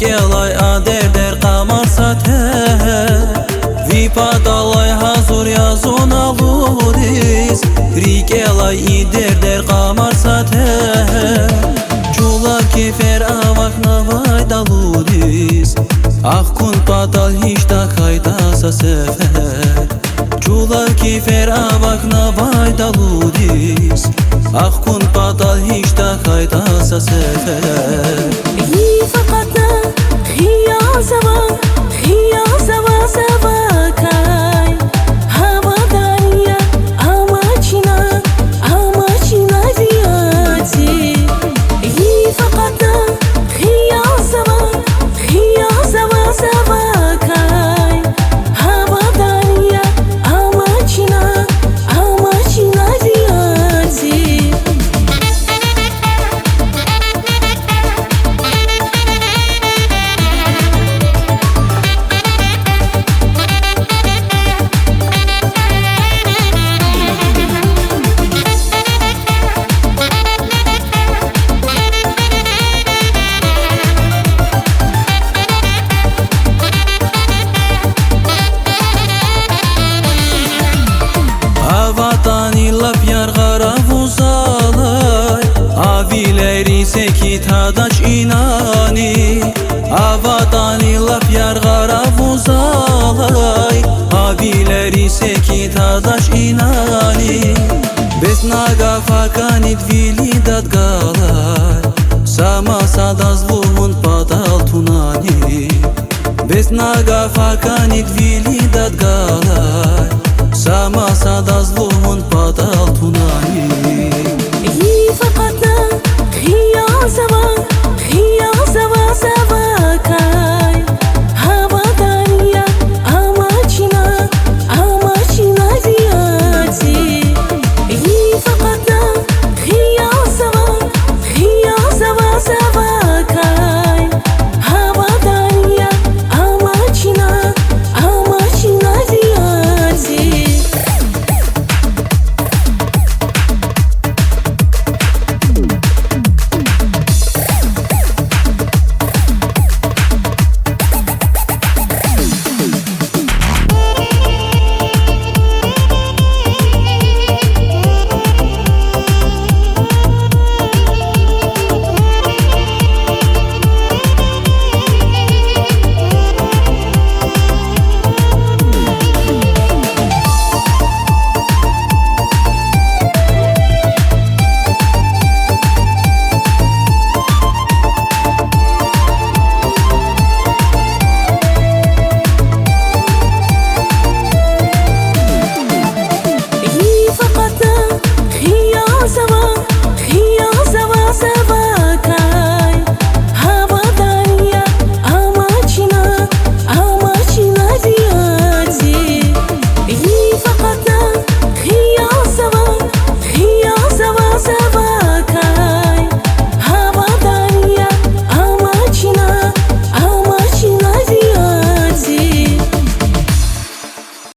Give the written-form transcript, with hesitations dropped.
Rikkelay ader der qamar sathe Vipadalay hazur yazun aludis Rikkelay ider der qamar sathe Çula kefer avak navay daludis Ah kun padal hiç da kaydasa sefer Çula kefer avak navay daludis Ah kun padal hiç da kaydasa sefer فقطنا خيا زوا كاي هوا دانيا أماچنا زياتي فقطنا خيا زوا كاي هوا دانيا أماچنا زياتي Vatani laf yargara vuzalay Avileri sekit hadaç inani Vatani laf yargara vuzalay Avileri sekit hadaç inani Besnaga fakanit vilidat galay Sama sadazlumun padal tunani Besnaga fakanit vilidat galay Sama sadazlumun padal tunani فقطنا خيا زوا